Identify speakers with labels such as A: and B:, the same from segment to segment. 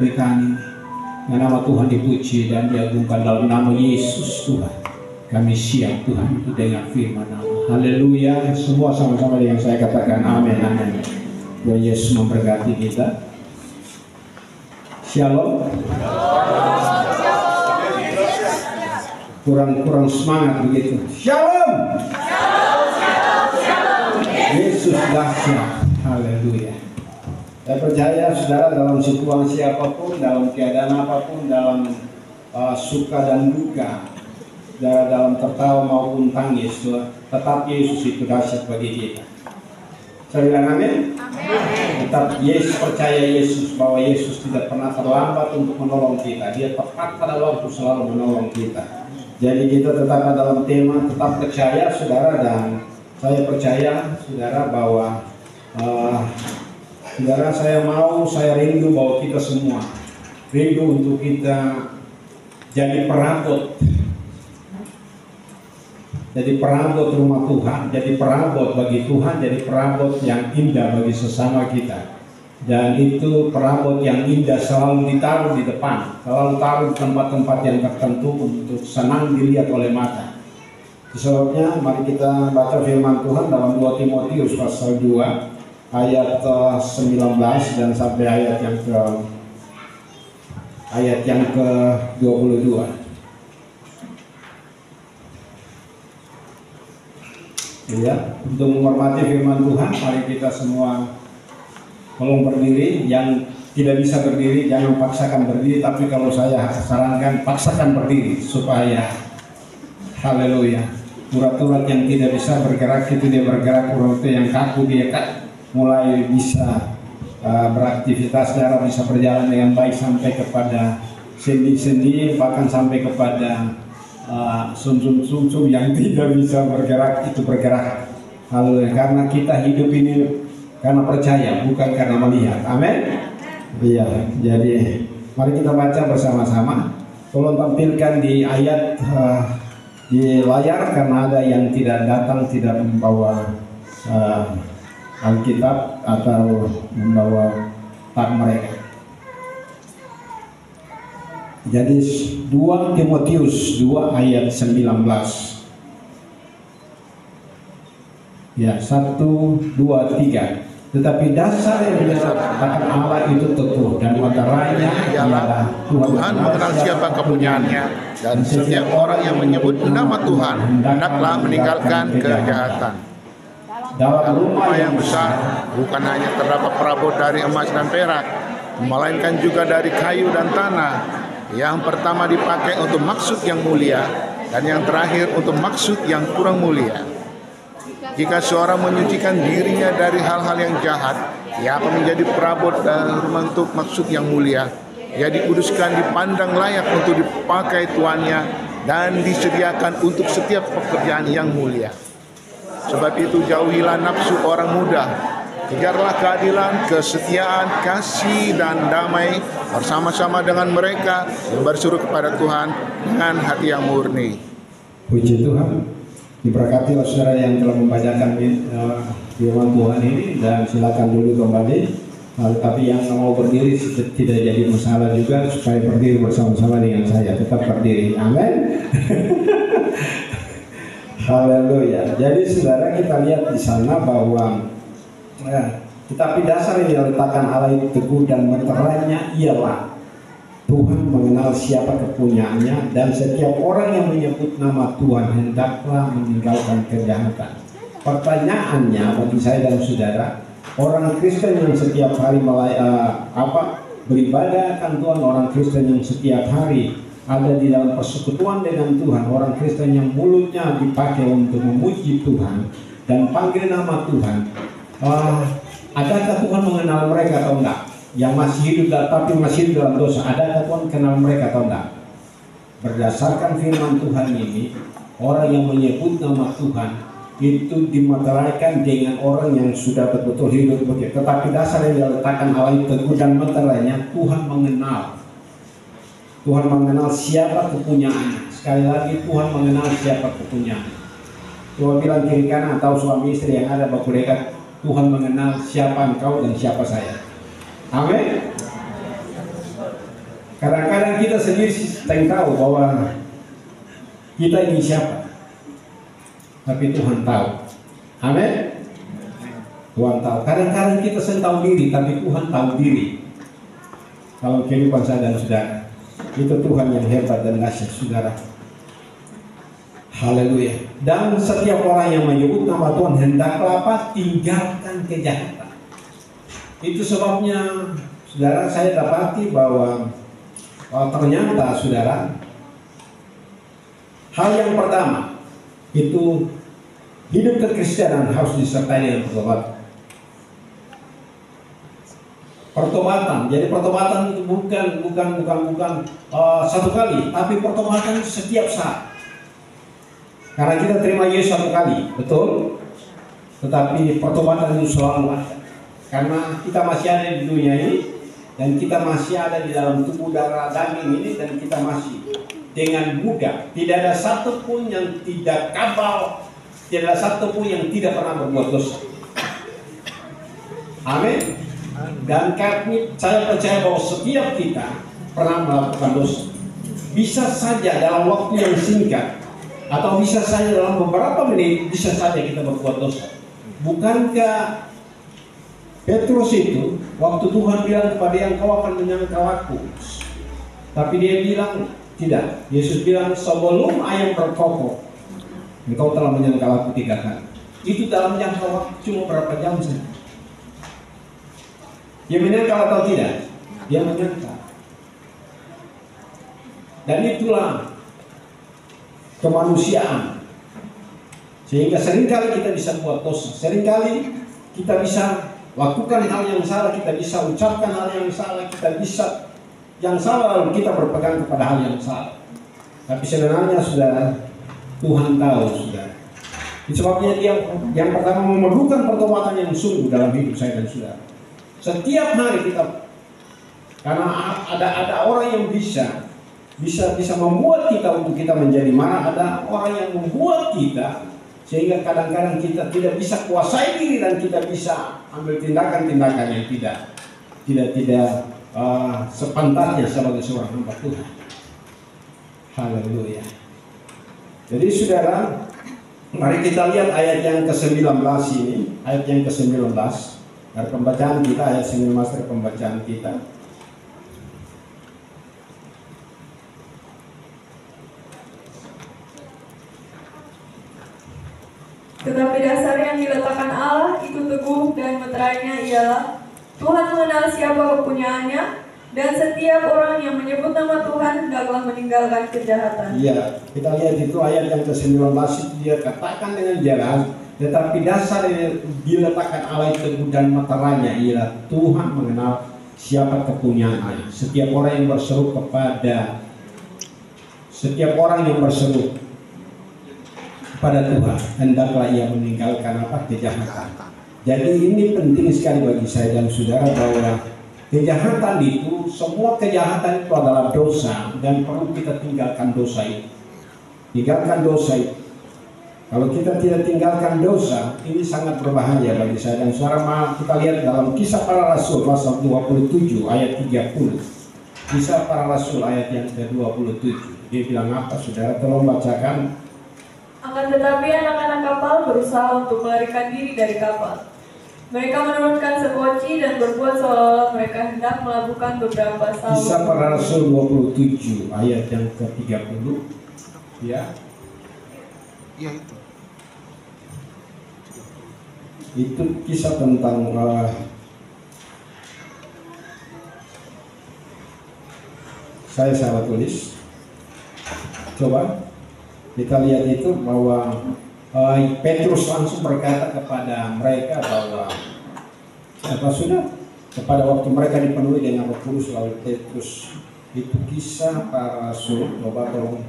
A: Berikan nama Tuhan dipuji dan diagungkan dalam nama Yesus Tuhan. Kami siap Tuhan dengan firman nama. Haleluya. Semua sama-sama dengan saya katakan amin, amin. Tuhan Yesus memberkati kita. Shalom. Kurang semangat begitu. Shalom. Yesus dahsyat. Haleluya. Saya percaya saudara dalam situasi apapun, dalam keadaan apapun, dalam suka dan duka, dalam tertawa maupun tangis, tetap Yesus itu dahsyat bagi kita. Saya bilang amin. Tetap Yesus, percaya Yesus bahwa Yesus tidak pernah terlambat untuk menolong kita. Dia tepat pada waktu selalu menolong kita. Jadi kita tetap dalam tema tetap percaya saudara, dan saya percaya saudara bahwa saudara, saya rindu bahwa kita semua rindu untuk kita jadi perabot rumah Tuhan, jadi perabot bagi Tuhan, jadi perabot yang indah bagi sesama kita. Dan itu perabot yang indah selalu ditaruh di depan, selalu taruh di tempat-tempat yang tertentu untuk senang dilihat oleh mata. Sebabnya mari kita baca firman Tuhan dalam 2 Timotius pasal 2 ayat 19 dan sampai ayat yang ke-22. Ya, untuk menghormati firman Tuhan, mari kita semua tolong berdiri. Yang tidak bisa berdiri jangan paksakan berdiri, tapi kalau saya sarankan paksakan berdiri supaya haleluya, urat-urat yang tidak bisa bergerak itu dia bergerak, urat yang kaku dia mulai bisa beraktivitas, darah bisa berjalan dengan baik sampai kepada sendi-sendi, bahkan sampai kepada sumsum-sumsum yang tidak bisa bergerak itu bergerak. Haleluya, karena kita hidup ini karena percaya, bukan karena melihat. Amin. Iya, jadi mari kita baca bersama-sama. Tolong tampilkan di ayat di layar, karena ada yang tidak datang, tidak membawa Alkitab atau membawa tab mereka. Jadi 2 Timotius 2 ayat 19. Ya, 1, 2, 3. Tetapi dasar yang diletakkan Allah itu teguh, dan antaranya ialah
B: Tuhan mengenal siapa kepunyaannya, dan setiap orang yang menyebut nama Tuhan hendaklah meninggalkan kejahatan. Dalam rumah yang besar bukan hanya terdapat perabot dari emas dan perak, melainkan juga dari kayu dan tanah. Yang pertama dipakai untuk maksud yang mulia, dan yang terakhir untuk maksud yang kurang mulia. Jika seorang menyucikan dirinya dari hal-hal yang jahat, ia akan menjadi perabot dan untuk maksud yang mulia. Ia dikuduskan, dipandang layak untuk dipakai tuannya, dan disediakan untuk setiap pekerjaan yang mulia. Sebab itu jauhilah nafsu orang muda, kejarlah keadilan, kesetiaan, kasih, dan damai bersama-sama dengan mereka yang berseru kepada Tuhan dengan hati yang murni.
A: Puji Tuhan. Diberkatilah saudara yang telah membacakan firman Tuhan ini, dan silakan dulu kembali. Tapi yang mau berdiri tidak jadi masalah juga, supaya berdiri bersama-sama dengan saya. Tetap berdiri. Amin. Haleluya. Jadi saudara, kita lihat di sana bahwa tetapi dasar yang diletakkan Allah itu teguh, dan meterainya ialah Tuhan mengenal siapa kepunyaannya, dan setiap orang yang menyebut nama Tuhan hendaklah meninggalkan kejahatan. Pertanyaannya bagi saya dan saudara, orang Kristen yang setiap hari beribadah akan Tuhan, orang Kristen yang setiap hari ada di dalam persekutuan dengan Tuhan, orang Kristen yang mulutnya dipakai untuk memuji Tuhan dan panggil nama Tuhan, adakah Tuhan mengenal mereka atau enggak? Yang masih hidup tapi masih hidup dalam dosa, adakah Tuhan kenal mereka atau enggak? Berdasarkan firman Tuhan ini, orang yang menyebut nama Tuhan itu dimeteraikan dengan orang yang sudah betul-betul hidup begitu. Tetapi dasar yang diletakkan Allah itu teguh, dan meterainya Tuhan mengenal. Tuhan mengenal siapa kepunyaannya. Sekali lagi, Tuhan mengenal siapa kepunyaannya. Coba bilang kiri kanan atau suami istri yang ada baku dekat, Tuhan mengenal siapa engkau dan siapa saya. Amin. Kadang-kadang kita sendiri tidak tahu bahwa kita ini siapa, tapi Tuhan tahu. Amin. Tuhan tahu. Kadang-kadang kita sendiri tahu diri, tapi Tuhan tahu diri. Kalau kehidupan saya dan saudara, itu Tuhan yang hebat dan dahsyat, saudara. Haleluya. Dan setiap orang yang menyebut nama Tuhan hendaklah apa? Tinggalkan kejahatan. Itu sebabnya, saudara, saya dapati bahwa ternyata, saudara, hal yang pertama itu hidup kekristenan harus disertai dengan pertobatan. Pertobatan. Jadi pertobatan itu bukan satu kali, tapi pertobatan setiap saat. Karena kita terima Yesus satu kali, betul? Tetapi pertobatan itu selalu ada. Karena kita masih ada di dunia ini, dan kita masih ada di dalam tubuh darah daging ini, dan kita masih dengan mudah. Tidak ada satupun yang tidak kabal, tidak ada satupun yang tidak pernah berbuat dosa. Amin. Dan saya percaya bahwa setiap kita pernah melakukan dosa. Bisa saja dalam waktu yang singkat, atau bisa saja dalam beberapa menit, bisa saja kita berbuat dosa. Bukankah Petrus itu, waktu Tuhan bilang kepada dia, engkau akan menyangkal aku, tapi dia bilang tidak. Yesus bilang, sebelum ayam berkokok, engkau telah menyangkal aku 3 kali. Itu dalam jangka waktu cuma berapa jam saja. Dia menyangkal atau tidak? Dia menyangkal. Dan itulah kemanusiaan. Sehingga seringkali kita bisa buat dosa, seringkali kita bisa lakukan hal yang salah, kita bisa ucapkan hal yang salah, kita bisa yang salah lalu kita berpegang kepada hal yang salah. Tapi sebenarnya saudara, Tuhan tahu, saudara. Sebabnya dia yang pertama memerlukan pertobatan yang sungguh dalam hidup saya dan saudara. Setiap hari kita, karena ada orang yang bisa membuat kita untuk kita menjadi marah, ada orang yang membuat kita sehingga kadang-kadang kita tidak bisa kuasai diri dan kita bisa ambil tindakan-tindakan yang tidak sepantasnya sebagai seorang hamba Tuhan. Haleluya. Jadi saudara, mari kita lihat ayat yang ke-19 ini, ayat yang ke-19 dari pembacaan kita, ayat 19 dari pembacaan kita.
C: Tetapi dasar yang diletakkan Allah itu teguh, dan meterainya ialah Tuhan mengenal siapa kepunyaannya, dan setiap orang yang menyebut nama Tuhan hendaklah meninggalkan kejahatan.
A: Iya, kita lihat itu ayat yang ke-19 itu dia katakan dengan jelas, tetapi dasar yang diletakkan Allah itu teguh dan meterainya ialah Tuhan mengenal siapa kepunyaannya. Setiap orang yang berseru pada Tuhan, hendaklah ia meninggalkan kejahatan. Jadi ini penting sekali bagi saya dan saudara bahwa kejahatan itu, semua kejahatan itu adalah dosa dan perlu kita tinggalkan dosa itu. Tinggalkan dosa itu. Kalau kita tidak tinggalkan dosa, ini sangat berbahaya bagi saya dan saudara. Kita lihat dalam Kisah Para Rasul pasal 27 ayat 30. Kisah Para Rasul ayat yang ke-27. Dia bilang apa, saudara? Tolong bacakan.
C: Akan tetapi anak-anak kapal berusaha untuk melarikan diri dari kapal. Mereka menurunkan sekoci dan berbuat seolah-olah mereka hendak melabuhkan beberapa salur.
A: Kisah Para Rasul 27 ayat yang ke-30. Ya.
B: Ya itu.
A: Itu kisah tentang saya salah tulis. Coba kita lihat itu bahwa Petrus langsung berkata kepada mereka bahwa sudah kepada waktu mereka dipenuhi dengan Roh Kudus, lalu Petrus, itu Kisah Para Rasul. Coba tolong.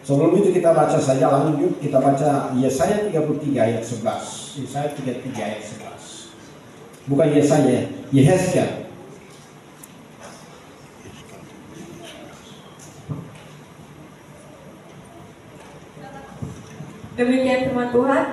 A: Sebelum itu kita baca saja, lanjut kita baca Yesaya 33 ayat 11. Yesaya 33 ayat 11. Bukan Yesaya, Yehezkiel.
C: Demikian firman Tuhan,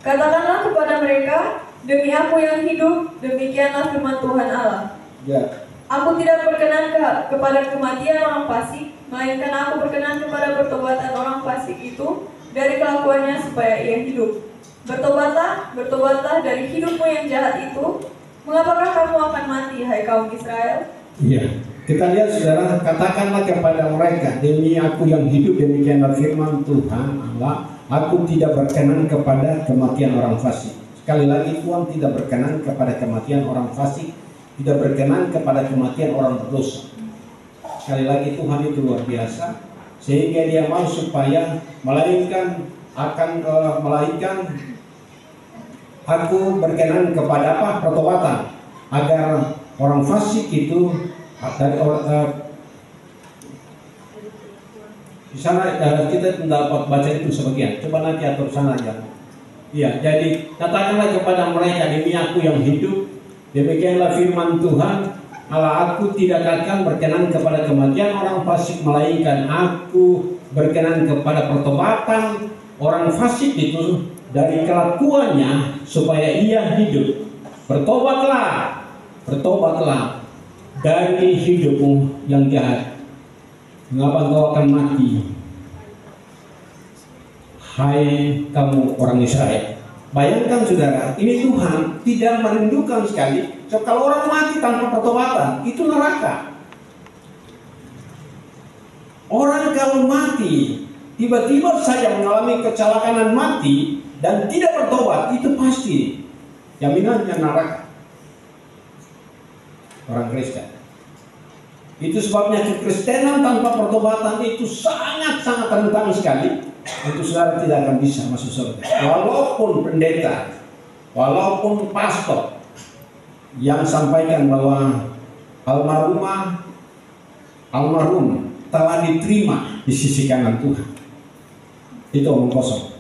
C: katakanlah kepada mereka, demi aku yang hidup, demikianlah firman Tuhan Allah.
A: Ya,
C: Aku tidak berkenan kepada kematian orang fasik, melainkan aku berkenan kepada pertobatan orang fasik itu dari kelakuannya supaya ia hidup. Bertobatlah dari hidupmu yang jahat itu. Mengapakah kamu akan mati, hai kaum Israel?
A: Iya, kita lihat saudara, katakanlah kepada mereka, demi aku yang hidup, demikianlah firman Tuhan Allah, aku tidak berkenan kepada kematian orang fasik. Sekali lagi, Tuhan tidak berkenan kepada kematian orang fasik, tidak berkenan kepada kematian orang berdosa. Sekali lagi, Tuhan itu luar biasa, sehingga Dia mau supaya melainkan aku berkenan kepada apa? Pertobatan, agar orang fasik itu dari di sana kita dapat baca itu sebagian. Coba nanti atur sana aja. Iya, jadi katakanlah kepada mereka, demi aku yang hidup, demikianlah firman Tuhan Allah, aku tidak akan berkenan kepada kematian orang fasik, melainkan aku berkenan kepada pertobatan orang fasik itu dari kelakuannya supaya ia hidup. Bertobatlah dari hidupmu yang jahat. Mengapa engkau akan mati, hai kamu orang Israel? Bayangkan saudara, ini Tuhan tidak merindukan sekali. So, kalau orang mati tanpa pertobatan, itu neraka. Orang kalau mati tiba-tiba saja mengalami kecelakaan mati dan tidak bertobat, itu pasti jaminannya neraka. Orang Kristen. Itu sebabnya kekristenan tanpa pertobatan itu sangat-sangat rentan sekali. Itu saudara tidak akan bisa masuk surga. Walaupun pendeta, walaupun pastor yang sampaikan bahwa almarhum telah diterima di sisi kanan Tuhan, itu omong kosong.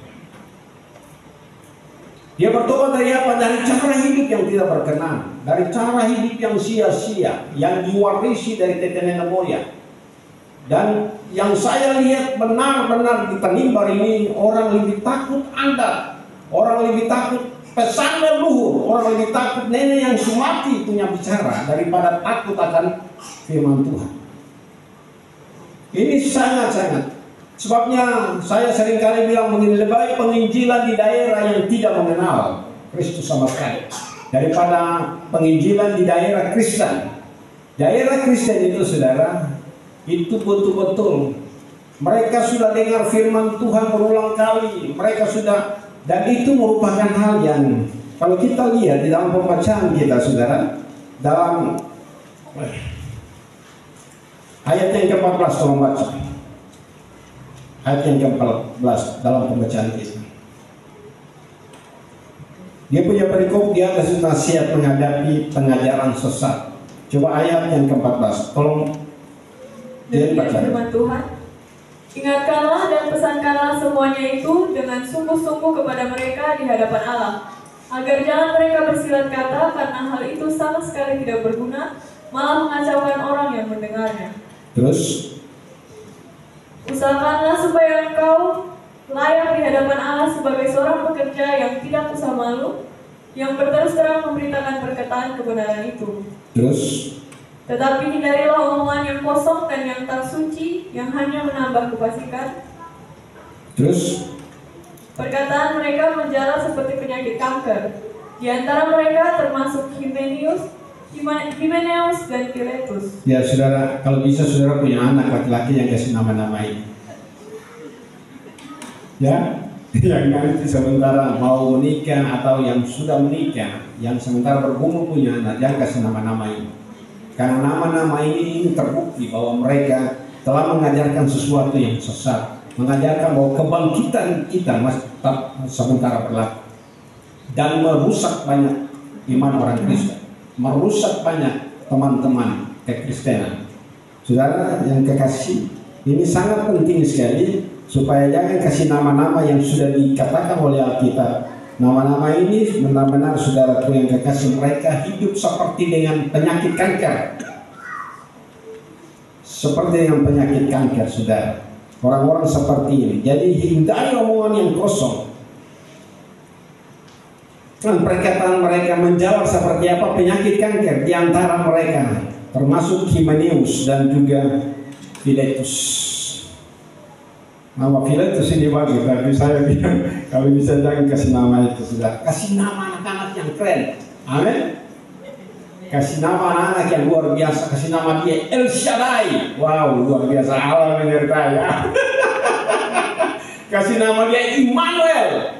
A: Dia bertobat dari apa? Dari cara hidup yang tidak berkenan, dari cara hidup yang sia-sia, yang diwarisi dari tete nenek moyang. Dan yang saya lihat benar-benar di Tanimbar ini, orang lebih takut adat, orang lebih takut pesan leluhur, orang lebih takut nenek yang sumati punya bicara daripada takut akan firman Tuhan. Ini sangat-sangat. Sebabnya saya seringkali bilang begini, lebih baik penginjilan di daerah yang tidak mengenal Kristus sama sekali daripada penginjilan di daerah Kristen. Daerah Kristen itu saudara, itu betul-betul mereka sudah dengar firman Tuhan berulang kali, mereka sudah, dan itu merupakan hal yang kalau kita lihat di dalam pembacaan kita saudara, dalam ayat yang ke-14 tolong baca. Ayat yang ke-14 dalam pembacaan kita. Dia punya perikop, dia kasih nasihat menghadapi pengajaran sesat. Coba ayat yang ke-14. Tolong dia baca.
C: Firman Tuhan. Ingatkanlah dan pesankanlah semuanya itu dengan sungguh-sungguh kepada mereka di hadapan Allah, agar jangan mereka bersilat kata, karena hal itu sama sekali tidak berguna, malah mengacaukan orang yang mendengarnya.
A: Terus
C: usahakanlah supaya engkau layak di hadapan Allah sebagai seorang pekerja yang tidak usah malu, yang berterus terang memberitakan perkataan kebenaran itu.
A: Terus,
C: tetapi hindarilah omongan yang kosong dan yang tak suci, yang hanya menambah kefasikan.
A: Terus,
C: perkataan mereka menjala seperti penyakit kanker. Di antara mereka termasuk Himeneus dan Filetus.
A: Ya saudara, kalau bisa saudara punya anak laki-laki yang kasih nama-nama ini. Ya, yang nanti sementara mau menikah atau yang sudah menikah, yang sementara berumur punya anak, jangan kasih nama-nama ini. Karena nama-nama ini terbukti bahwa mereka telah mengajarkan sesuatu yang sesat, mengajarkan bahwa kebangkitan kita masih tetap sementara berlaku dan merusak banyak iman orang Kristen, merusak banyak teman-teman kekristenan. Saudara yang kekasih, ini sangat penting sekali supaya jangan kasih nama-nama yang sudah dikatakan oleh Alkitab. Nama-nama ini benar-benar saudaraku yang kekasih, mereka hidup seperti dengan penyakit kanker. Seperti dengan penyakit kanker, saudara. Orang-orang seperti ini. Jadi hindari omongan yang kosong. Dan perkataan mereka menjawab seperti apa penyakit kanker di antara mereka. termasuk Himeneus dan juga Filetus. Nama Filetus ini bagus, tapi saya bilang kalau bisa jangan kasih nama itu, sudah kasih nama anak-anak yang keren. Amin. Kasih nama anak-anak yang luar biasa, kasih nama dia El Shaddai. Wow, luar biasa, Allah menyertai. Kasih nama dia Immanuel.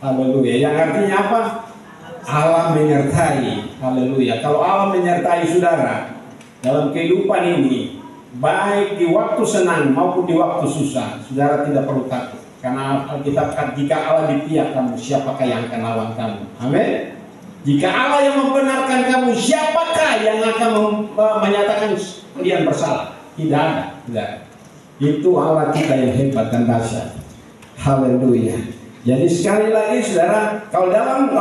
A: Haleluya. Yang artinya apa? Allah menyertai. Haleluya. Kalau Allah menyertai saudara dalam kehidupan ini, baik di waktu senang maupun di waktu susah, saudara tidak perlu takut. Karena Alkitab kata, jika Allah di pihak kamu, siapakah yang akan lawan kamu? Amin. Jika Allah yang membenarkan kamu, siapakah yang akan menyatakan kalian bersalah? Tidak ada. Tidak. Itu Allah kita yang hebat dan dahsyat. Haleluya. Jadi sekali lagi saudara, kalau dalam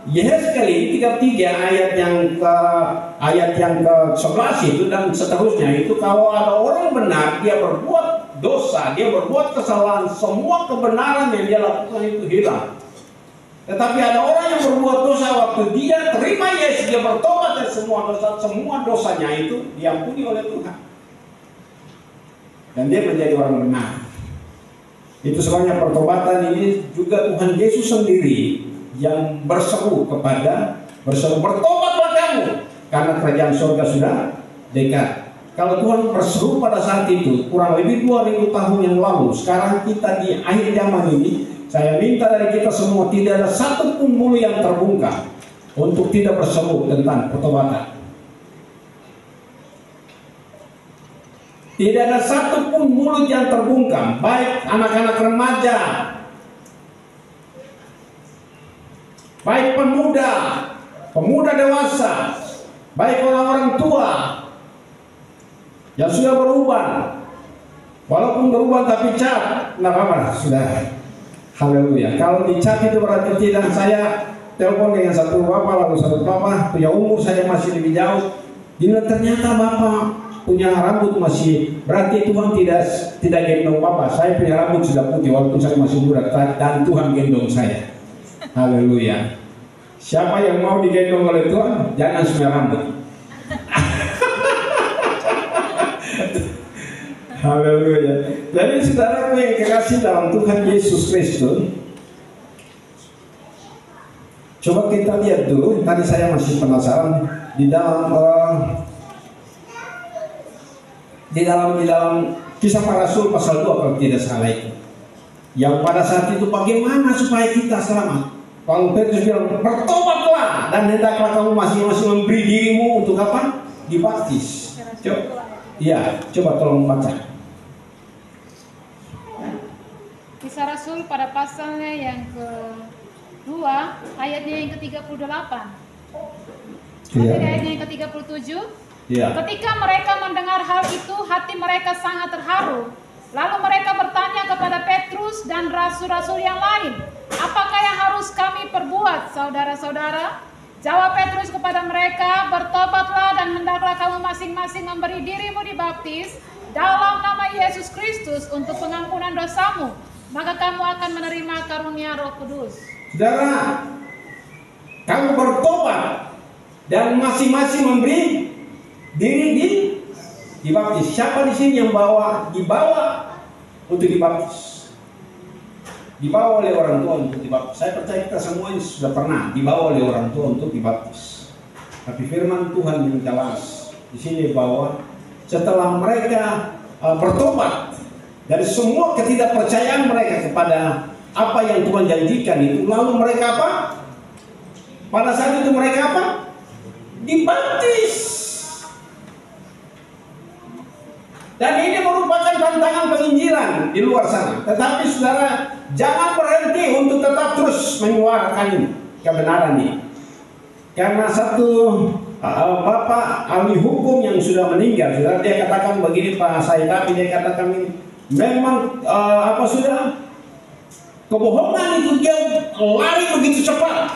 A: Yehezkel 33 ayat yang ke-11 itu dan seterusnya itu, kalau ada orang benar dia berbuat dosa, dia berbuat kesalahan, semua kebenaran yang dia lakukan itu hilang. Tetapi ada orang yang berbuat dosa, waktu dia terima Yesus, dia bertobat dari semua dosanya itu diampuni oleh Tuhan. Dan dia menjadi orang benar. Itu sebabnya pertobatan ini juga Tuhan Yesus sendiri yang berseru bertobatlah kamu, karena kerajaan surga sudah dekat. Kalau Tuhan berseru pada saat itu kurang lebih 2000 tahun yang lalu, sekarang kita di akhir zaman ini, saya minta dari kita semua tidak ada satu pun mulut yang terbungkam untuk tidak berseru tentang pertobatan. Tidak ada satu pun mulut yang terbungkam, baik anak-anak remaja, baik pemuda dewasa, baik orang-orang tua yang sudah berubah, walaupun berubah tapi cat, tidak apa-apa, sudah. Haleluya. Kalau dicat itu berarti tidak. Saya telepon dengan satu bapak, lalu satu bapak punya umur saya masih lebih jauh. Bila ternyata bapak punya rambut masih, berarti Tuhan tidak gendong bapak. Saya punya rambut sudah putih walaupun saya masih muda, dan Tuhan gendong saya. Haleluya. Siapa yang mau digendong oleh Tuhan, jangan semua rambut. Haleluya. Jadi saudaraku yang kekasih dalam Tuhan Yesus Kristus, coba kita lihat dulu. Tadi saya masih penasaran di dalam Kisah Para Rasul pasal 2 kalau tidak salah itu, yang pada saat itu bagaimana supaya kita selamat. Kalau Petrus bilang bertobatlah dan hendaklah kamu masing-masing memberi dirimu untuk apa? Dibaptis. Coba tolong baca.
D: Kisah Rasul pada pasalnya yang ke-2 ayatnya yang ke-38. Ayatnya yang ke-37. Ketika mereka mendengar hal itu, hati mereka sangat terharu. Lalu mereka bertanya kepada Petrus dan rasul-rasul yang lain, apakah yang harus kami perbuat, saudara-saudara? Jawab Petrus kepada mereka, bertobatlah dan hendaklah kamu masing-masing memberi dirimu dibaptis dalam nama Yesus Kristus untuk pengampunan dosamu, maka kamu akan menerima karunia Roh Kudus.
A: Saudara, kamu bertobat dan masing-masing memberi diri dibaptis. Siapa di sini yang dibawa untuk dibaptis? Dibawa oleh orang tua untuk dibaptis. Saya percaya kita semua ini sudah pernah dibawa oleh orang tua untuk dibaptis. Tapi firman Tuhan yang jelas di sini bahwa setelah mereka bertobat dari semua ketidakpercayaan mereka kepada apa yang Tuhan janjikan itu, lalu mereka apa? Pada saat itu mereka apa? Dibaptis. Dan ini merupakan tantangan penginjilan di luar sana. Tetapi saudara, jangan berhenti untuk tetap terus menyuarakan kebenaran ini. Karena satu bapak ahli hukum yang sudah meninggal, saudara, dia katakan begini, Pak Said, tapi dia katakan ini, memang kebohongan itu dia lari begitu cepat.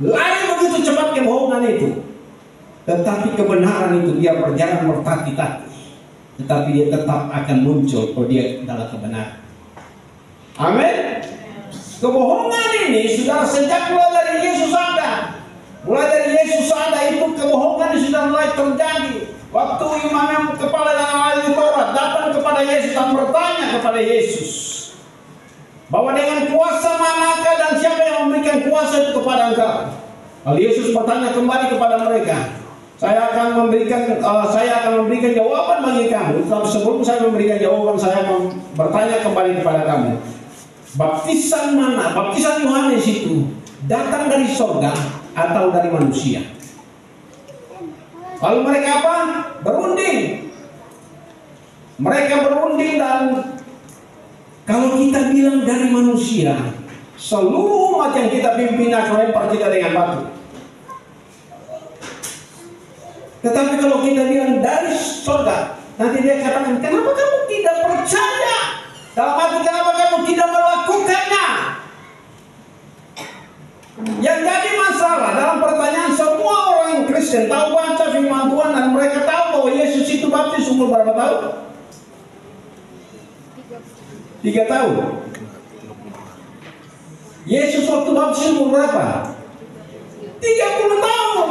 A: Lari begitu cepat kebohongan itu. Tetapi kebenaran itu dia berjalan mertati-tati. Tetapi dia tetap akan muncul kalau dia adalah kebenaran. Amin. Kebohongan ini sudah sejak mulai dari Yesus ada. Mulai dari Yesus ada itu kebohongan sudah mulai terjadi. Waktu imam yang kepala dan ahli Taurat datang kepada Yesus dan bertanya kepada Yesus bahwa dengan kuasa manakah dan siapa yang memberikan kuasa itu kepada engkau? Lalu Yesus bertanya kembali kepada mereka, saya akan memberikan jawaban bagi kamu. Tapi sebelum saya memberikan jawaban, saya akan bertanya kembali kepada kamu. Baptisan mana? Baptisan Yohanes itu datang dari surga atau dari manusia? Lalu mereka apa? Berunding. Mereka berunding, dan kalau kita bilang dari manusia, seluruh umat yang kita pimpin akan lempar kita dengan batu. Tetapi kalau kita bilang dari surga, nanti dia katakan, kenapa kamu tidak percaya? Dalam arti, kenapa kamu tidak melakukannya? Yang jadi masalah dalam pertanyaan, semua orang Kristen tahu baca firman Tuhan dan mereka tahu bahwa Yesus itu baptis umur berapa tahun? 3 tahun. Yesus waktu baptis umur berapa? 30 tahun.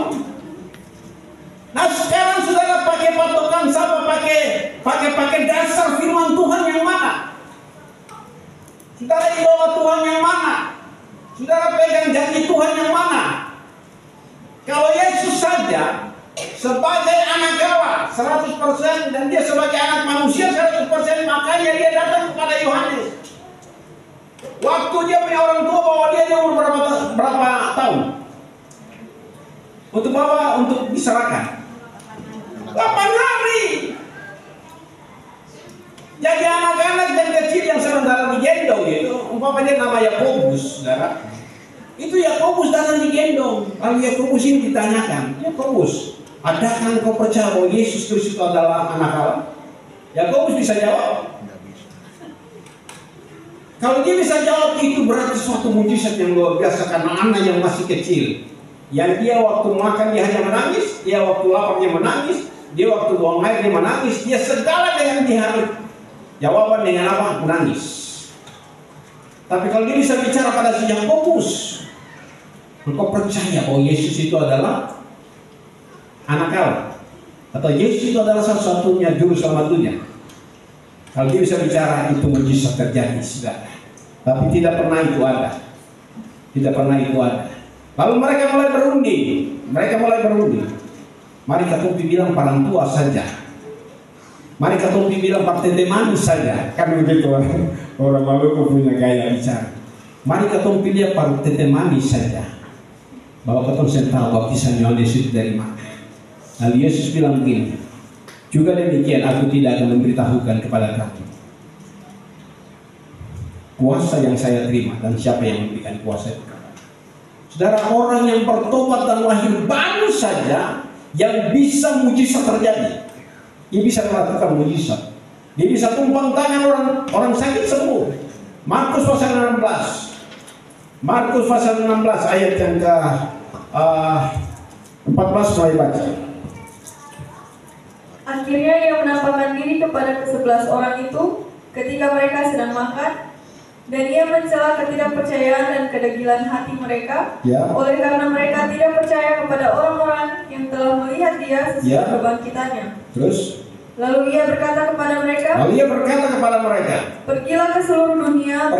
A: Nah sekarang saudara pakai patokan sama, pakai dasar firman Tuhan yang mana? Saudara idola Tuhan yang mana? Saudara pegang janji Tuhan yang mana? Kalau Yesus saja sebagai anak Allah 100% dan dia sebagai anak manusia 100%, makanya dia datang kepada Yohanes. Waktu dia punya orang tua bahwa dia umur berapa tahun? Untuk bawa untuk diserahkan 8 hari. Jadi anak-anak dan kecil yang sementara digendong itu, umpamanya nama Yakobus, saudara. Itu Yakobus datang digendong. Lalu Yakobus ini ditanyakan, Yakobus, adakah engkau percaya bahwa Yesus Kristus itu adalah anak Allah? Yakobus bisa jawab. Kalau dia bisa jawab, itu berarti suatu mujizat yang luar biasa, karena anak yang masih kecil, yang dia waktu makan dia hanya menangis, dia waktu lapar dia menangis, dia waktu buang air dia menangis, dia segala dengan dia harus jawaban dengan apa? Menangis. Tapi kalau dia bisa bicara pada si Yakobus, engkau percaya bahwa Yesus itu adalah anak Allah, atau Yesus itu adalah satu-satunya juru selamat dunia. Kalau dia bisa bicara, itu mujizat terjadi, saudara. Tapi tidak pernah itu ada. Tidak pernah itu ada. Lalu mereka mulai berunding. Mari Ketumpi bilang palang tua saja. Mari Ketumpi bilang partai manis saja. Kan begitu orang Maluku punya gaya bicara. Mari Ketumpi dia partai manis saja. Bahwa Ketumpi tahu baptisan Yohanes itu dari mana. Lalu Yesus bilang begini, juga demikian aku tidak akan memberitahukan kepada kamu kuasa yang saya terima dan siapa yang memberikan kuasa itu. Saudara, orang yang bertobat dan lahir baru saja yang bisa mujizat terjadi. Dia bisa melakukan mujizat. Dia bisa tumpang tangan orang sakit sembuh. Markus pasal 16. Markus pasal 16 ayat yang ke 14 mulai baca.
C: Akhirnya ia menampakkan diri kepada ke-11 orang itu ketika mereka sedang makan, dan ia mencela ketidakpercayaan dan kedegilan hati mereka, oleh karena mereka tidak percaya kepada orang-orang yang telah melihat dia sesudah kebangkitannya.
A: Terus?
C: Lalu ia berkata kepada mereka, pergilah ke seluruh dunia,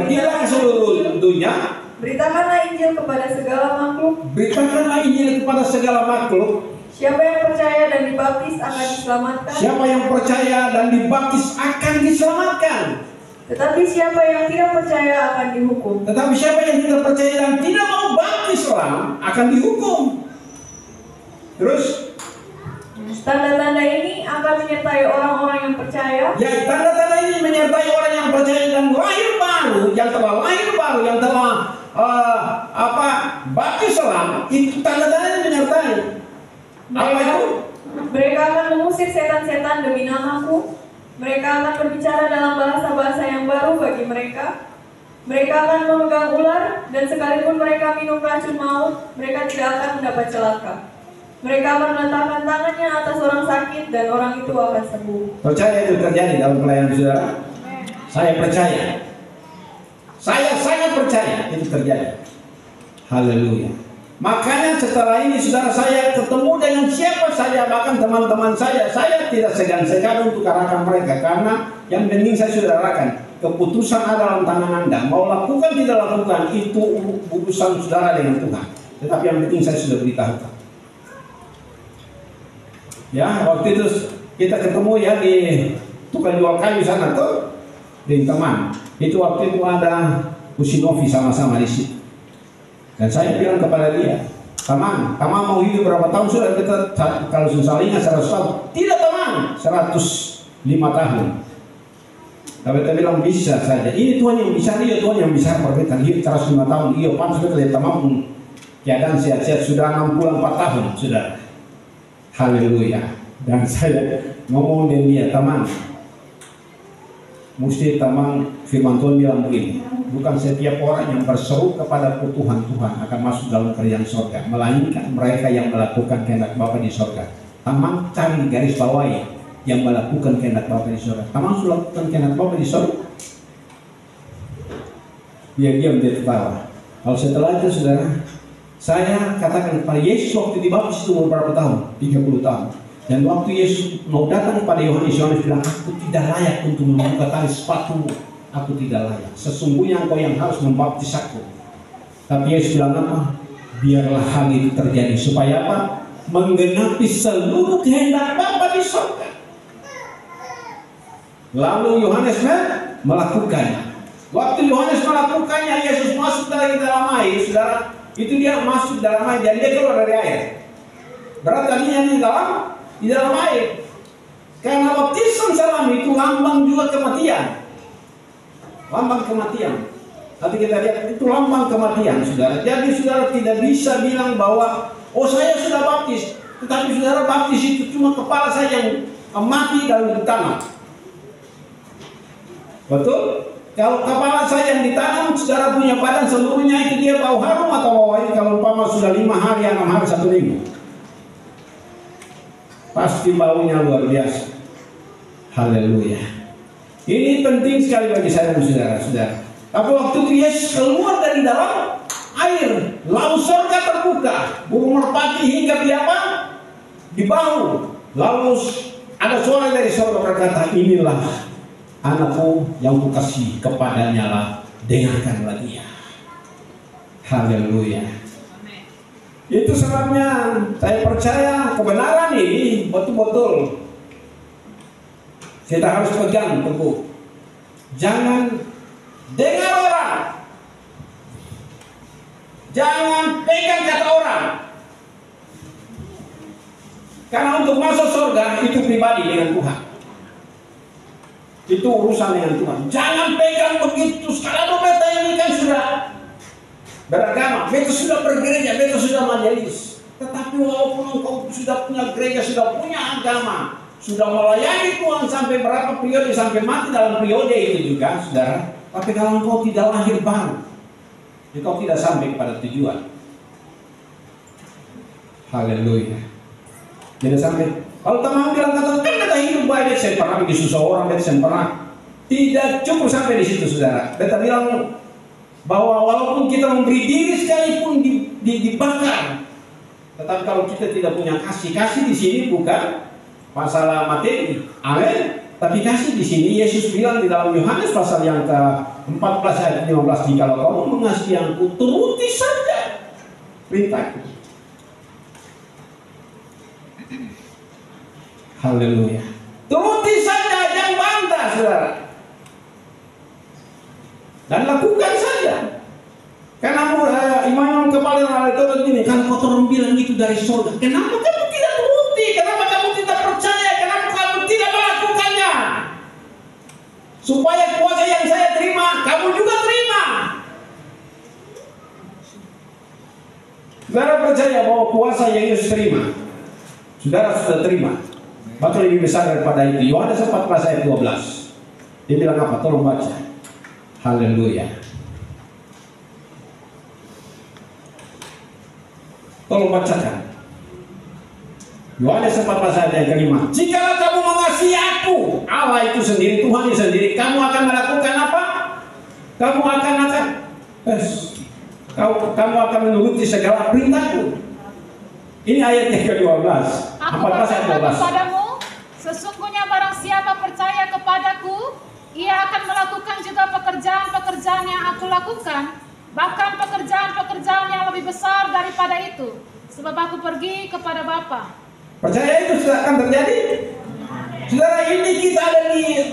C: beritakanlah Injil kepada segala makhluk. Siapa yang percaya dan dibaptis akan diselamatkan. Tetapi siapa yang tidak percaya akan dihukum.
A: Dan tidak mau baptis akan dihukum. Terus?
C: Tanda-tanda ini akan menyertai orang-orang yang percaya.
A: Ya, tanda-tanda ini menyertai orang yang percaya dan lahir baru, yang telah baptis itu tanda-tanda menyertai. Apa itu?
C: Mereka akan mengusir setan-setan demi namaku. Mereka akan berbicara dalam bahasa-bahasa yang baru bagi mereka. Mereka akan memegang ular, dan sekalipun mereka minum racun maut, mereka tidak akan mendapat celaka. Mereka akan meletakkan tangannya atas orang sakit, dan orang itu akan sembuh.
A: Percaya itu terjadi dalam pelayanan saudara? Saya percaya. Saya sangat percaya itu terjadi. Haleluya. Makanya setelah ini saudara, saya ketemu dengan siapa saja, bahkan teman-teman saya tidak segan-segan untuk arahkan mereka, karena yang penting saya sudah arahkan. Keputusan ada dalam tangan Anda, mau lakukan tidak lakukan itu urusan saudara dengan Tuhan. Tetapi yang penting saya sudah beritahukan. Ya, waktu itu kita ketemu ya di tukang jual kayu sana tuh, di teman. Itu waktu itu ada Usinovi sama-sama di situ. Dan saya bilang kepada dia, teman mau hidup berapa tahun sudah? Kita kalau susah ingat 100 tahun. Tidak teman, 105 tahun. Tapi kita bilang bisa saja. Ini Tuhan yang bisa, iya Tuhan yang bisa perbaikan hidup 105 tahun. Iya, pantas kita teman pun keadaan sehat-sehat sudah 64 tahun sudah. Haleluya. Dan saya ngomong dengan dia, teman, mesti teman firman Tuhan bilang begini, bukan setiap orang yang berseru kepada Tuhan akan masuk dalam kerajaan sorga, melainkan mereka yang melakukan kehendak Bapa di sorga. Teman cari garis bawahi yang melakukan kehendak Bapa di sorga. Teman sudah lakukan kehendak Bapa di sorga. Dia diam, dia tertawa. Kalau setelah itu saudara, saya katakan kepada Yesus waktu dibaptis itu berapa tahun? 30 tahun. Dan waktu Yesus mau datang kepada Yohanes bilang, aku tidak layak untuk membuka tali sepatumu. Aku tidak layak. Sesungguhnya engkau yang harus membaptis aku. Tapi Yesus bilang apa? Biarlah hal itu terjadi. Supaya apa? Menggenapi seluruh kehendak Bapa di surga. Lalu Yohanes melakukannya. Waktu Yohanes melakukannya, Yesus masuk dari dalam air, saudara. Itu dia masuk dalam air dan dia keluar dari air. Berarti tadinya di dalam air. Karena baptisan salam itu lambang juga kematian. Lambang kematian. Nanti kita lihat itu lambang kematian, saudara. Jadi saudara tidak bisa bilang bahwa oh saya sudah baptis, tetapi saudara baptis itu cuma kepala saya yang mati dalam tanah. Betul? Kalau kepala saya yang ditanam, saudara punya badan seluruhnya itu dia bau harum atau bau wangi. Kalau umpama sudah 5 hari, 6 hari, 1 minggu, pasti baunya luar biasa. Haleluya. Ini penting sekali bagi saya dan saudara-saudara. Tapi waktu itu Yesus keluar dari dalam air, lalu surga terbuka, burung merpati hingga di apa? Di bahu. Lalu ada suara dari surga berkata, inilah anakku yang kukasihi, kepadanya lah dengarkanlah dia. Haleluya. Itu sebabnya saya percaya kebenaran ini betul-betul kita harus pegang teguh. Jangan dengar orang, jangan pegang kata orang. Karena untuk masuk surga itu pribadi dengan Tuhan. Itu urusan dengan Tuhan. Jangan pegang begitu. Sekarang beta ini kan sudah beragama, beta sudah bergereja, beta sudah majelis. Tetapi walaupun engkau sudah punya gereja, sudah punya agama, sudah melayani Tuhan sampai berapa periode, sampai mati dalam periode itu juga, saudara. Tapi kalau engkau tidak lahir baru, engkau tidak sampai kepada tujuan. Haleluya. Tidak sampai. Kalau teman bilang kata, kan kita hidup baik, saya pernah bikin susah orang, saya pernah. Tidak cukup sampai di situ, saudara. Kita bilang bahwa walaupun kita memberi diri sekalipun dibakar, tetapi kalau kita tidak punya kasih di sini bukan masalah materi, amin. Tapi kasih di sini Yesus bilang di dalam Yohanes pasal yang ke-14 ayat 15, jikalau kamu mengasihi aku, turuti saja perintahku. Haleluya. Turuti saja, jangan bantah, saudara. Dan lakukan saja. Karena Imam kepala itu begini, kalau kotoran bilang itu dari surga, kenapa kamu tidak turuti? Kenapa kamu tidak percaya? Kenapa kamu tidak melakukannya? Supaya kuasa yang saya terima, kamu juga terima. Saudara percaya bahwa kuasa yang Yesus terima, saudara sudah terima. Bahkan lebih besar daripada itu. Yohanes 14 ayat 12. Dia bilang apa? Tolong baca. Haleluya. Tolong bacakan. Yohanes 14 ayat yang kelima. Jikalau kamu mengasihi aku, Allah itu sendiri, Tuhan itu sendiri, kamu akan melakukan apa? Kamu akan kamu akan menuruti segala perintahku. Ini ayat yang ke-12.
D: Aku berkata kepadamu, sesungguhnya barang siapa percaya kepadaku, ia akan melakukan juga pekerjaan-pekerjaan yang aku lakukan, bahkan pekerjaan-pekerjaan yang lebih besar daripada itu, sebab aku pergi kepada Bapa.
A: Percaya itu sudah akan terjadi. Saudara, ini kita ada di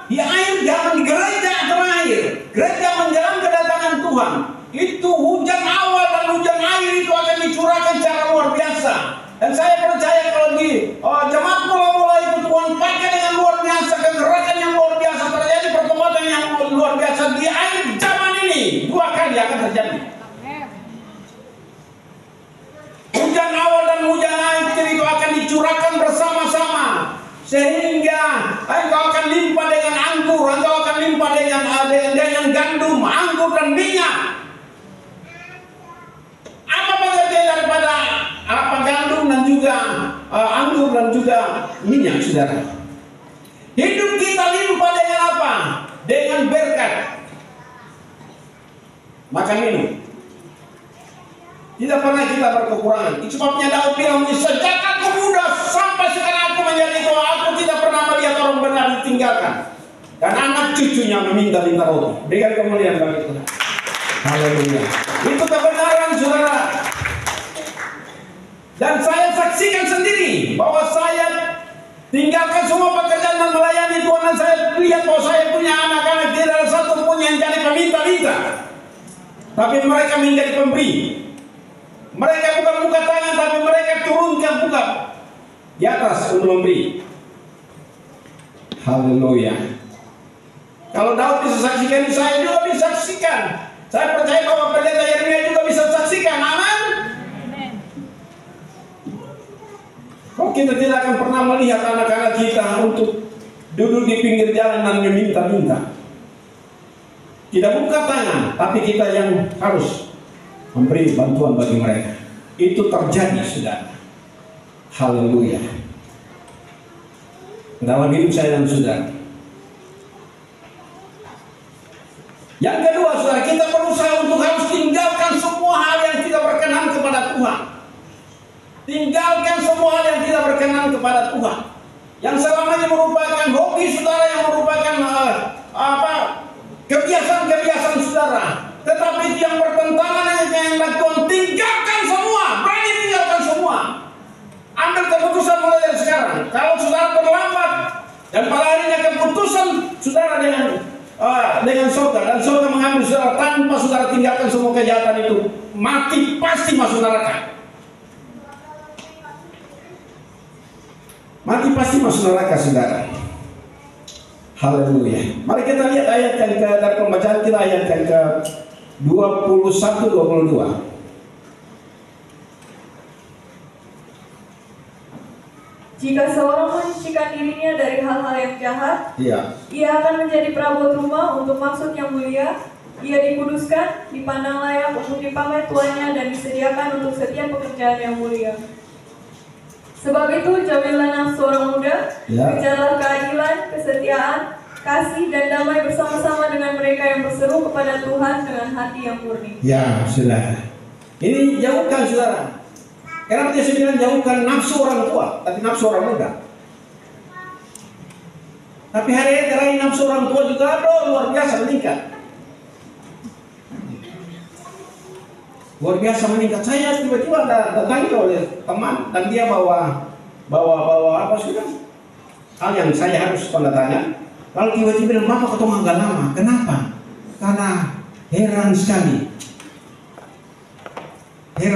A: di air zaman gereja terakhir, gereja menjelang kedatangan Tuhan. Itu hujan awal dan hujan air itu akan dicurahkan secara luar biasa. Dan saya percaya kalau di jemaat mula-mula itu Tuhan pakai dengan luar biasa, kegerakan yang luar biasa, terjadi pertobatan yang luar biasa di akhir zaman ini. 2 kali akan terjadi. Hujan awal dan hujan air itu akan dicurahkan bersama-sama, sehingga engkau akan limpah dengan anggur, engkau akan limpah dengan gandum, anggur dan minyak. Apa pengertian daripada gandum dan juga anggur dan juga minyak, saudara? Hidup kita limpah dengan apa? Dengan berkat. Makan minum. Tidak pernah kita berkekurangan. Itu sebabnya Daud bilang, sejak aku muda sampai sekarang aku menjadi tua, aku tidak pernah melihat orang benar ditinggalkan dan anak cucunya meminta-minta roti. Berikan kemuliaan bagi Tuhan. Haleluya. Itu kebenaran, saudara. Dan saya saksikan sendiri bahwa saya tinggalkan semua pekerjaan dan melayani Tuhan, dan saya lihat bahwa saya punya anak-anak tidak ada satu pun yang jadi peminta-minta, tapi mereka menjadi pemberi. Mereka bukan buka tangan, tapi mereka turunkan buka di atas untuk memberi. Haleluya. Kalau Daud bisa saksikan, saya juga bisa saksikan. Saya percaya bahwa pendeta Yeremia juga bisa saksikan. Amin. Kok kita tidak akan pernah melihat anak-anak kita untuk duduk di pinggir jalan dan meminta-minta. Tidak buka tangan, tapi kita yang harus memberi bantuan bagi mereka. Itu terjadi, saudara. Haleluya. Dalam hidup saya dan saudara. Yang kedua, saudara, kita berusaha untuk harus tinggalkan semua hal yang tidak berkenan kepada Tuhan. Tinggalkan semua hal yang tidak berkenan kepada Tuhan. Yang selama ini merupakan hobi saudara, yang merupakan kebiasaan-kebiasaan saudara. Tetapi itu yang bertentangan dengan kehendak Tuhan. Tinggalkan semua, berani tinggalkan semua. Ambil keputusan mulai dari sekarang. Kalau saudara terlambat dan pada akhirnya keputusan saudara dengan surga, dan surga mengambil saudara tanpa saudara tinggalkan semua kejahatan itu, mati pasti masuk neraka. Mati pasti masuk neraka, saudara. Haleluya. Mari kita lihat ayat yang dari pembacaan kita, ayat yang ke 21-22.
C: Jika seorang menyucikan dirinya dari hal-hal yang jahat, ia akan menjadi perabot rumah untuk maksud yang mulia. Ia dikuduskan, dipandang layak untuk dipamer tuannya, dan disediakan untuk setiap pekerjaan yang mulia. Sebab itu, jamilah nafsu orang muda, kejarlah keadilan, kesetiaan, kasih, dan damai bersama-sama dengan mereka yang berseru kepada Tuhan dengan hati yang murni.
A: Ya, saudara. Ini jauhkan, saudara. Kenapa dia bilang jauhkan nafsu orang tua, tapi nafsu orang muda. Tapi hari-hari nafsu orang tua juga luar biasa meningkat. Luar biasa meningkat. Saya tiba-tiba datang oleh teman dan dia bawa apa sudah hal yang saya harus tanda tanya. Lalu tiba-tiba bilang, "Bapak ketemu agak lama." Kenapa? Karena heran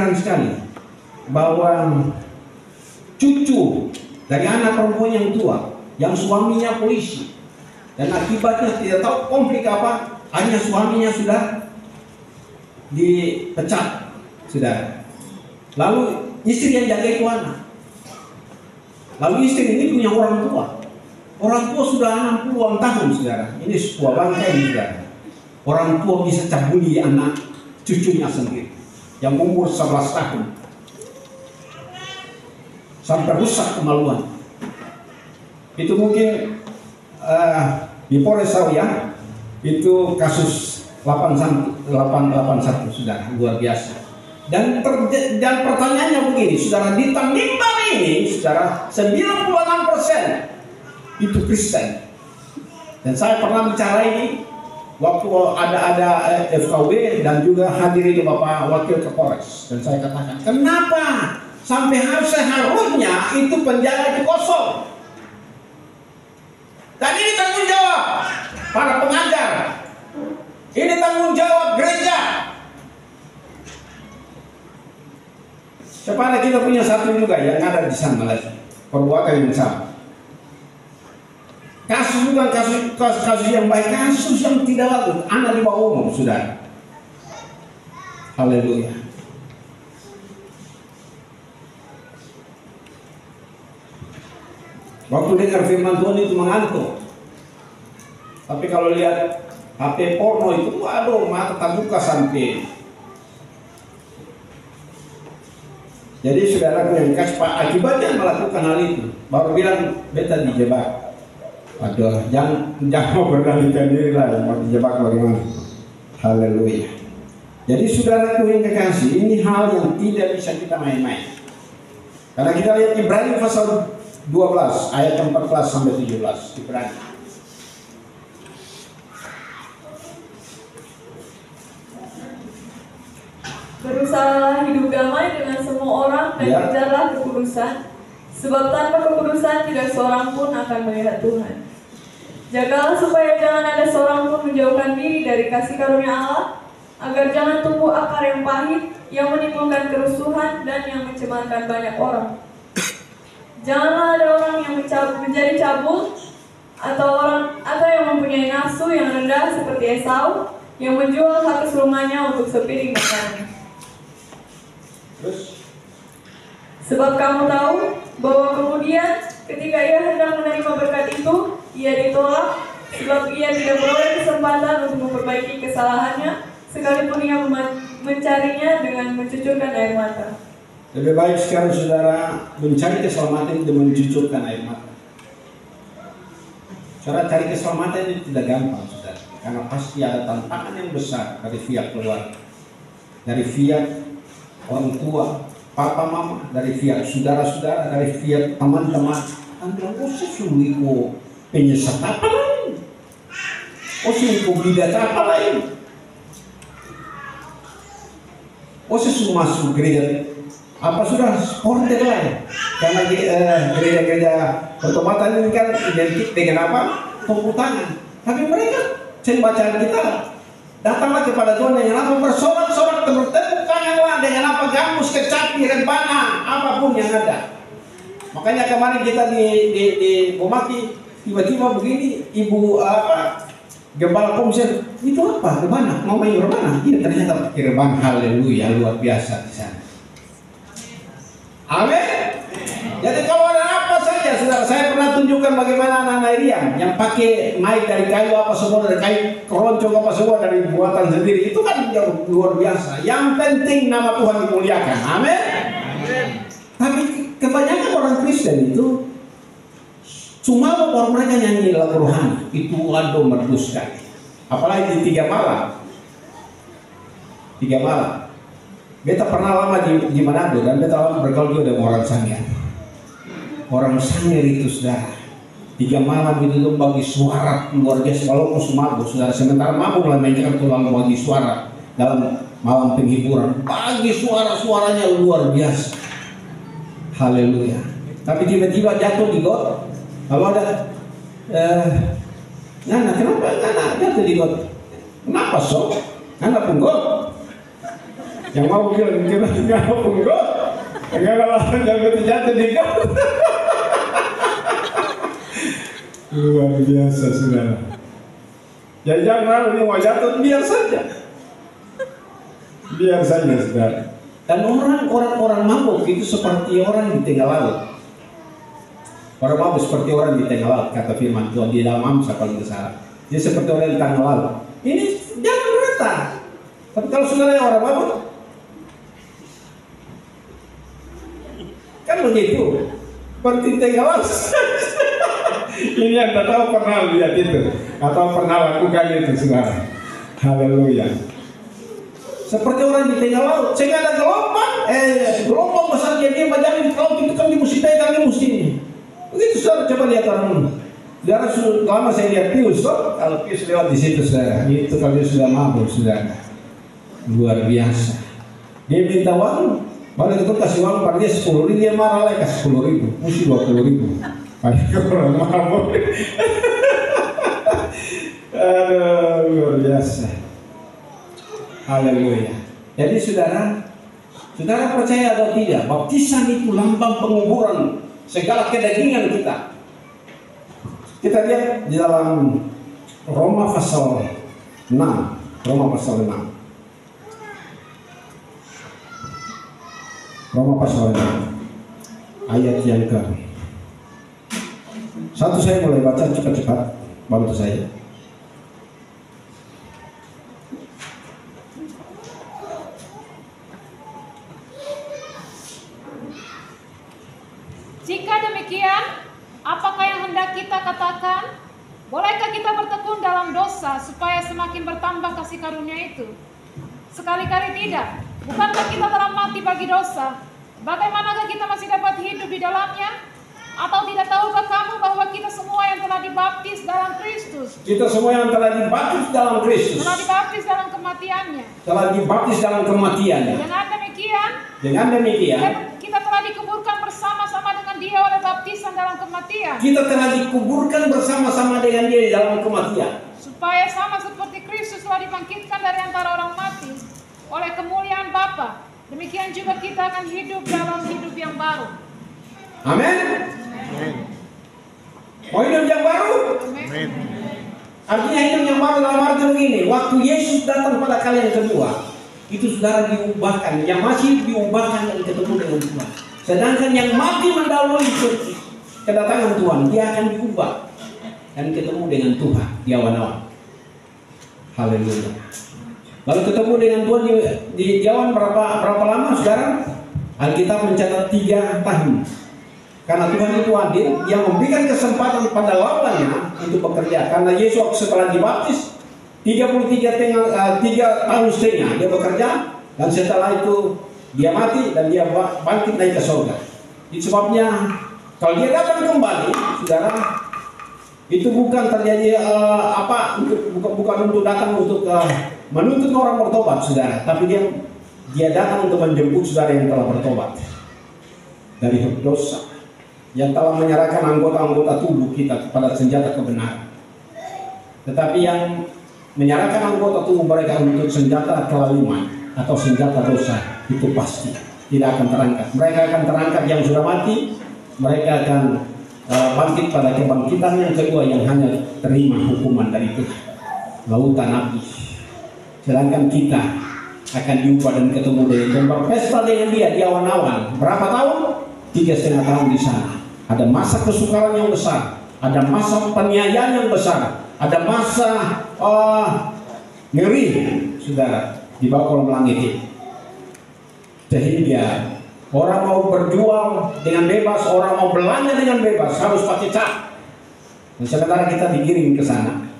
A: sekali bahwa cucu dari anak perempuan yang tua, yang suaminya polisi, dan akibatnya tidak tahu konflik apa, hanya suaminya sudah dipecat, sudah. Lalu istri yang jaga itu anak. Lalu istri ini punya orang tua. Orang tua sudah 60-an tahun, saudara. Ini sebuah bangkai, saudara. Orang tua bisa cabuli anak cucunya sendiri yang umur 11 tahun. Sampai rusak kemaluan. Itu mungkin di Polres Sawian itu kasus 881 saudara, luar biasa. Dan pertanyaannya begini, saudara, di Tanimbar ini, saudara, 96% itu Kristen. Dan saya pernah bicara ini waktu ada FKW dan juga hadir itu Bapak Wakil Kapolres. Dan saya katakan, kenapa sampai seharusnya itu penjara itu kosong? Dan ini tanggung jawab para pengajar, ini tanggung jawab gereja. Supaya kita punya satu juga yang ada di sana lagi, perbuatan yang sama. Kasus bukan kasus yang baik, kasus yang tidak bagus, anak di bawah umur, saudara. Haleluya. Waktu dengar firman Tuhan itu mengantuk. Tapi kalau lihat HP porno itu, waduh, mata terbuka sampai. Jadi saudaraku yang kasih Pak, akibatnya melakukan hal itu, baru bilang beta dijebak. Aduh, jangan mau beranikan diri lah, mau dijebak bagaimana. Haleluya. Jadi saudaraku yang kekasih, ini hal yang tidak bisa kita main-main. Karena kita lihat Ibrani pasal 12 ayat 14 sampai 17, Ibrani.
C: Berusahalah hidup damai dengan semua orang dan kejarlah kekudusan, sebab tanpa kekudusan tidak seorang pun akan melihat Tuhan. Jagalah supaya jangan ada seorang pun menjauhkan diri dari kasih karunia Allah, agar jangan tumbuh akar yang pahit, yang menimbulkan kerusuhan dan yang mencemarkan banyak orang. Janganlah ada orang yang menjadi cabul, atau yang mempunyai nafsu yang rendah seperti Esau, yang menjual hak kesulungannya untuk sepiring makanan. Sebab kamu tahu bahwa kemudian ketika ia hendak menerima berkat itu, ia ditolak, sebab ia tidak beroleh kesempatan untuk memperbaiki kesalahannya, sekalipun ia mencarinya dengan mencucurkan air mata.
A: Lebih baik sekarang saudara mencari keselamatan dan mencucurkan air mata. Saudara, cari keselamatan itu tidak gampang, saudara, karena pasti ada tantangan yang besar dari pihak keluarga, dari pihak orang tua, papa mama, dari pihak saudara-saudara, dari pihak teman-teman. Anda sungguh penyesat apa lain? Sungguh bidat apa lain? Sungguh masuk gereja apa sudah supporter lain? Karena gereja-gereja pertobatan ini kan identik dengan apa? Tepuk tangan. Tapi mereka, saya baca kita, datanglah kepada Tuhan dengan apa? Bersorak-sorak, bertepuk tanganlah dengan apa? Gambus, kecapi, rebana, apapun yang ada. Makanya kemarin kita di Bomaki tiba-tiba begini, ibu gembala komsel, itu apa? Rebana, mau main rebana? Iya, ternyata pakai rebana. Haleluya, luar biasa di sana. Amin. Jadi kalau ada apa saja, saudara, saya pernah tunjukkan bagaimana anak-anak Irian yang pakai mic dari kayu apa semua, dari kayu keroncong apa semua, dari buatan sendiri, itu kan luar biasa. Yang penting nama Tuhan dimuliakan. Amin. Tapi kebanyakan orang Kristen itu cuma orang mereka nyanyi lagu rohani, itu aduh merdu sekali. Apalagi di 3 malam. 3 malam. Beta pernah lama di Manado dan beta lama bergaul juga dengan orang Sangir. Orang Sangir itu saudara, 3 malam itu bagi suara luar biasa. Kalau mau mabuk saudara, sementara mabuk lah mainkan tulang bagi suara dalam malam penghiburan, bagi suaranya luar biasa. Haleluya. Tapi tiba-tiba jatuh di got. Kalau ada Nana, kenapa Nana jatuh di got? Kenapa sok? Nana pun got. Yang mau bilang kita nggak pun got. Jangan jatuh di got. Luar biasa saudara. Ya jangan ini mau jatuh, biar saja. Biar saja saudara. Dan orang-orang mabuk itu seperti orang di tengah laut. Orang mabuk seperti orang di tengah laut, kata firman Tuhan di dalam Amsal kalau tidak salah. Dia seperti orang di tengah laut. Ini jangan rata. Tapi kalau saudara orang mabuk, kan begitu. Seperti tengah laut. Ini yang tak tahu pernah lihat itu atau pernah lakukan itu saudara. Haleluya. Seperti orang di tengah laut, saya ada gelombang besar dia berjalan di laut itu kan di musim pegang di musim ini. Begitu saudara, coba lihat orang. Saudara, lama saya lihat Pius, kalau Pius lewat di situ saudara, itu kalau dia sudah mabuk saudara, luar biasa. Dia minta uang, balik itu kasih uang pada dia 10.000, dia marah lagi kasih 10.000, mesti 20.000. Ayo orang mabuk. Aduh, luar biasa. Haleluya. Jadi saudara percaya atau tidak, baptisan itu lambang penguburan segala kedagingan kita. Kita lihat di dalam Roma pasal 6. Roma pasal 6. Roma pasal 6. Ayat yang ke satu, saya mulai baca cepat-cepat, bantu saya.
D: Jika demikian, apakah yang hendak kita katakan? Bolehkah kita bertekun dalam dosa supaya semakin bertambah kasih karunia itu? Sekali-kali tidak. Bukankah kita telah mati bagi dosa? Bagaimanakah kita masih dapat hidup di dalamnya? Atau tidak tahukah kamu bahwa kita semua yang telah dibaptis dalam Kristus?
A: Kita semua yang telah dibaptis dalam Kristus.
D: Telah dibaptis dalam kematiannya.
A: Telah dibaptis dalam kematiannya.
D: Dengan demikian, kita telah dikuburkan bersama-sama dengan Dia oleh baptisan dalam kematian.
A: Kita telah dikuburkan bersama-sama dengan Dia di dalam kematian.
D: Supaya sama seperti Kristus telah dibangkitkan dari antara orang mati oleh kemuliaan Bapa, demikian juga kita akan hidup dalam hidup yang baru.
A: Amin. Mau hidup yang baru?
D: Amin.
A: Artinya hidup yang baru dalam arti begini, waktu Yesus datang pada kali yang kedua, itu saudara diubahkan, yang masih diubahkan dan ketemu dengan Tuhan. Sedangkan yang mati mendahului kedatangan Tuhan, dia akan diubah dan ketemu dengan Tuhan di awan-awan. Haleluya. Lalu ketemu dengan Tuhan di awan berapa lama saudara? Alkitab mencatat 3 tahun. Karena Tuhan itu adil, yang memberikan kesempatan pada lawannya untuk bekerja. Karena Yesus setelah dibaptis 3 tahun setengah dia bekerja, dan setelah itu dia mati dan dia bangkit naik ke surga. Itu sebabnya kalau dia datang kembali, saudara, itu bukan terjadi bukan untuk datang untuk menuntut orang bertobat, saudara, tapi dia datang untuk menjemput saudara yang telah bertobat dari dosa, yang telah menyerahkan anggota-anggota tubuh kita kepada senjata kebenaran. Tetapi yang menyerahkan anggota tubuh mereka untuk senjata kelaliman atau senjata dosa, itu pasti tidak akan terangkat. Mereka akan terangkat yang sudah mati, mereka akan bangkit pada kebangkitan yang kedua yang hanya terima hukuman dari Tuhan, lautan api. Sedangkan kita akan diubah dan ketemu dengan Tuhan, berpesta dengan Dia di awan-awan. Berapa tahun? 3,5 tahun di sana. Ada masa kesukaran yang besar, ada masa penganiayaan yang besar, ada masa ngeri, saudara, di bawah kolam langit ini. Sehingga orang mau berjuang dengan bebas, orang mau belanja dengan bebas, harus pakai cap. Dan sementara kita digiring ke sana,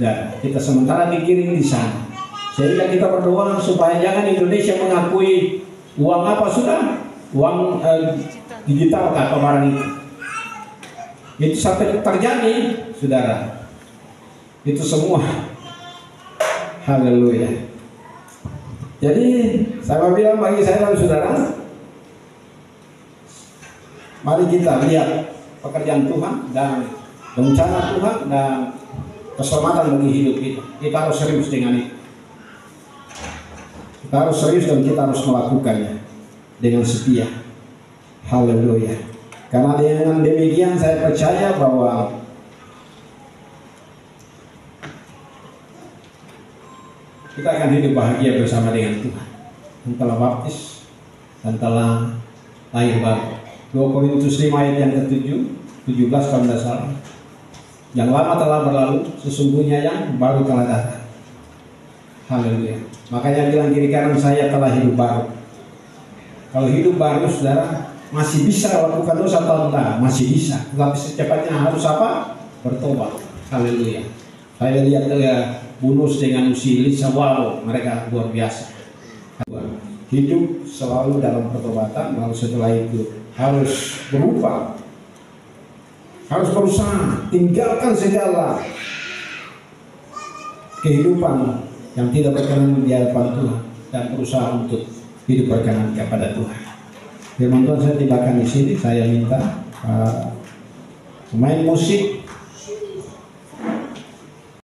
A: ya, kita sementara digiring di sana. Sehingga kita berdoa supaya jangan Indonesia mengakui uang apa sudah, uang digital atau barang itu. Itu sampai terjadi, saudara. Itu semua. Haleluya. Jadi saya mau bilang bagi saya dan saudara, mari kita lihat pekerjaan Tuhan dan rencana Tuhan dan keselamatan bagi hidup kita. Kita harus serius dengan itu. Kita harus serius dan kita harus melakukannya dengan setia. Haleluya. Karena dengan demikian saya percaya bahwa kita akan hidup bahagia bersama dengan Tuhan yang telah baptis dan telah lahir baru. 2 Korintus 5 ayat yang ke-7, 17 kalau tidak salah. Yang lama telah berlalu, sesungguhnya yang baru telah datang. Haleluya. Makanya bilang kiri kanan saya telah hidup baru. Kalau hidup baru, saudara, masih bisa lakukan dosa atau tidak? Masih bisa. Tetapi secepatnya harus apa? Bertobat. Haleluya. Saya lihat Bulus dengan Usilis Sawalo, mereka luar biasa. Hidup selalu dalam pertobatan, lalu setelah itu harus berubah, harus berusaha tinggalkan segala kehidupan yang tidak berkenan di hadapan Tuhan dan berusaha untuk hidup berkenan kepada Tuhan. Firman Tuhan saya tibakan di sini. Saya minta pemain musik